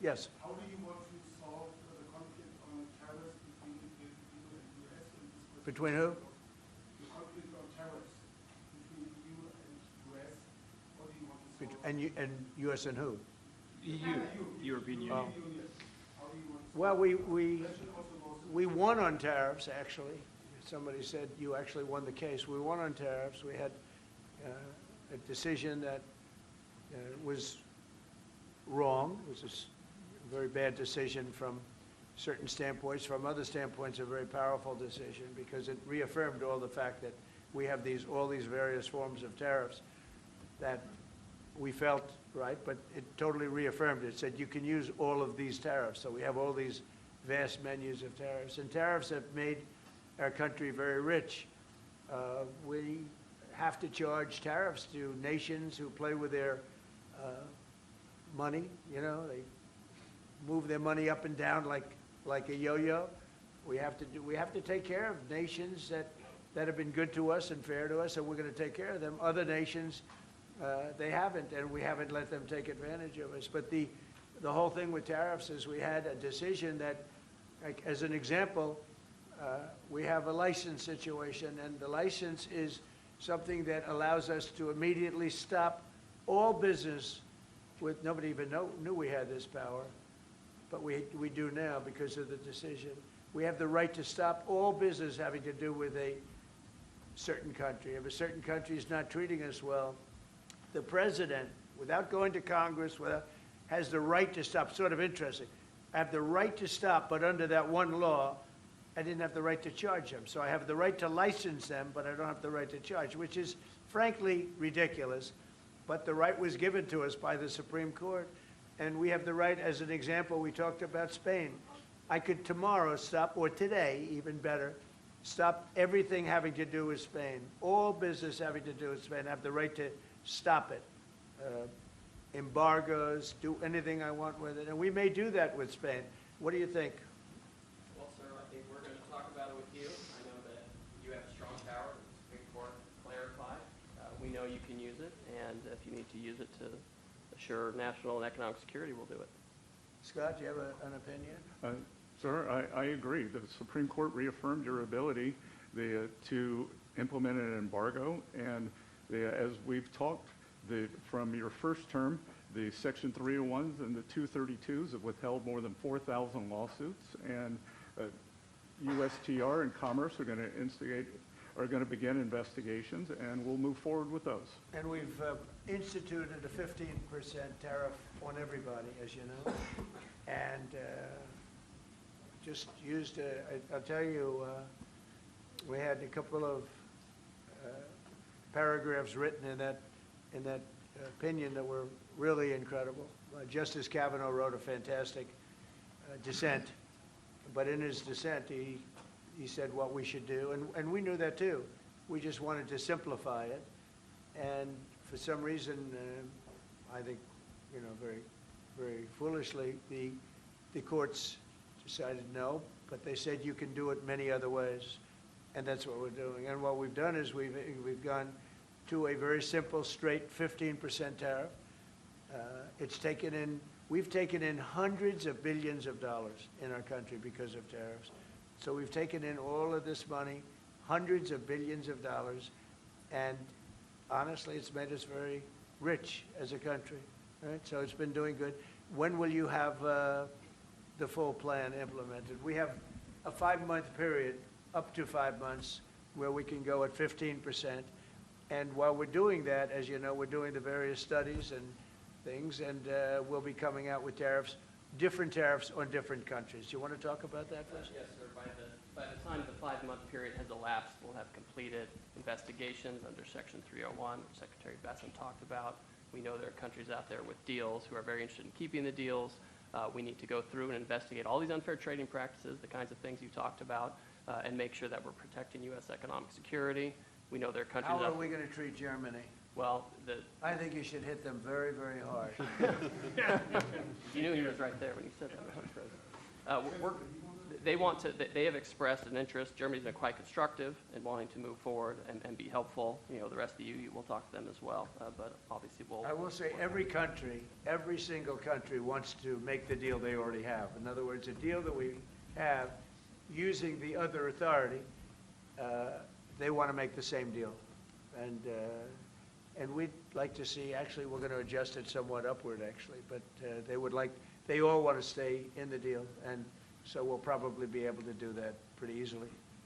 Yes. How do you want to solve the conflict on tariffs between the EU and the US? Between who? The conflict on tariffs between the EU and the US. How do you want to solve And US and who? EU, European Union. Oh. How do you want to Well, solve we won on tariffs, actually. Somebody said you actually won the case. We won on tariffs. We had a decision that was wrong. It was a very bad decision from certain standpoints. From other standpoints, a very powerful decision because it reaffirmed all the fact that we have all these various forms of tariffs that we felt right, but it totally reaffirmed it. It said you can use all of these tariffs. So we have all these vast menus of tariffs. And tariffs have made our country very rich. We have to charge tariffs to nations who play with their money. You know, they move their money up and down like a yo-yo. We have to take care of nations that have been good to us and fair to us, and we're going to take care of them. Other nations, they haven't, and we haven't let them take advantage of us. But the whole thing with tariffs is we had a decision that, like, as an example, we have a license situation, and the license is something that allows us to immediately stop all business with, nobody even knew we had this power, but we do now because of the decision. We have the right to stop all business having to do with a certain country. If a certain country is not treating us well, the president, without going to Congress, has the right to stop. Sort of interesting. I have the right to stop, but under that one law, I didn't have the right to charge them. So I have the right to license them, but I don't have the right to charge, which is frankly ridiculous. But the right was given to us by the Supreme Court. And we have the right, as an example, we talked about Spain. I could tomorrow stop, or today, even better, stop everything having to do with Spain. All business having to do with Spain. I have the right to stop it. Embargoes, do anything I want with it. And we may do that with Spain. What do you think? Well, sir, I think we're going to talk about it with you. I know that you have strong power. The Supreme Court clarified. We know you can use it, and if you need to use it to assure national and economic security, we'll do it. Scott, do you have an opinion? Sir, I agree. The Supreme Court reaffirmed your ability to implement an embargo, and as we've talked, from your first term, the Section 301s and the 232s have withheld more than 4,000 lawsuits, and USTR and Commerce are going to begin investigations, and we'll move forward with those. And we've instituted a 15% tariff on everybody, as you know, and just used, I'll tell you, we had a couple of paragraphs written in that opinion that were really incredible. Justice Kavanaugh wrote a fantastic dissent, but in his dissent, he said what we should do, and we knew that too. We just wanted to simplify it, and for some reason, I think, you know, very, very foolishly, the courts decided no, but they said you can do it many other ways, and that's what we're doing. And what we've done is we've gone to a very simple, straight 15% tariff. We've taken in hundreds of billions of dollars in our country because of tariffs. So we've taken in all of this money, hundreds of billions of dollars, and honestly, it's made us very rich as a country, right? So it's been doing good. When will you have the full plan implemented? We have a 5-month period, up to 5 months, where we can go at 15%. And while we're doing that, as you know, we're doing the various studies and things, and we'll be coming out with tariffs, different tariffs on different countries. Do you want to talk about that first? Yes, sir. By the time the 5-month period has elapsed, we'll have completed investigations under Section 301, which Secretary Bessent talked about. We know there are countries out there with deals who are very interested in keeping the deals. We need to go through and investigate all these unfair trading practices, the kinds of things you talked about, and make sure that we're protecting U.S. economic security. We know there are countries. How are we going to treat Germany? Well, I think you should hit them very, very hard. You knew he was right there when you said that, Mr. President. they want to, they have expressed an interest. Germany's been quite constructive in wanting to move forward and be helpful. You know, the rest of the EU will talk to them as well, but obviously we'll. I will say every country, every single country wants to make the deal they already have. In other words, a deal that we have using the other authority, they want to make the same deal. And we'd like to see, actually, we're going to adjust it somewhat upward, actually, but they all want to stay in the deal, and so we'll probably be able to do that pretty easily.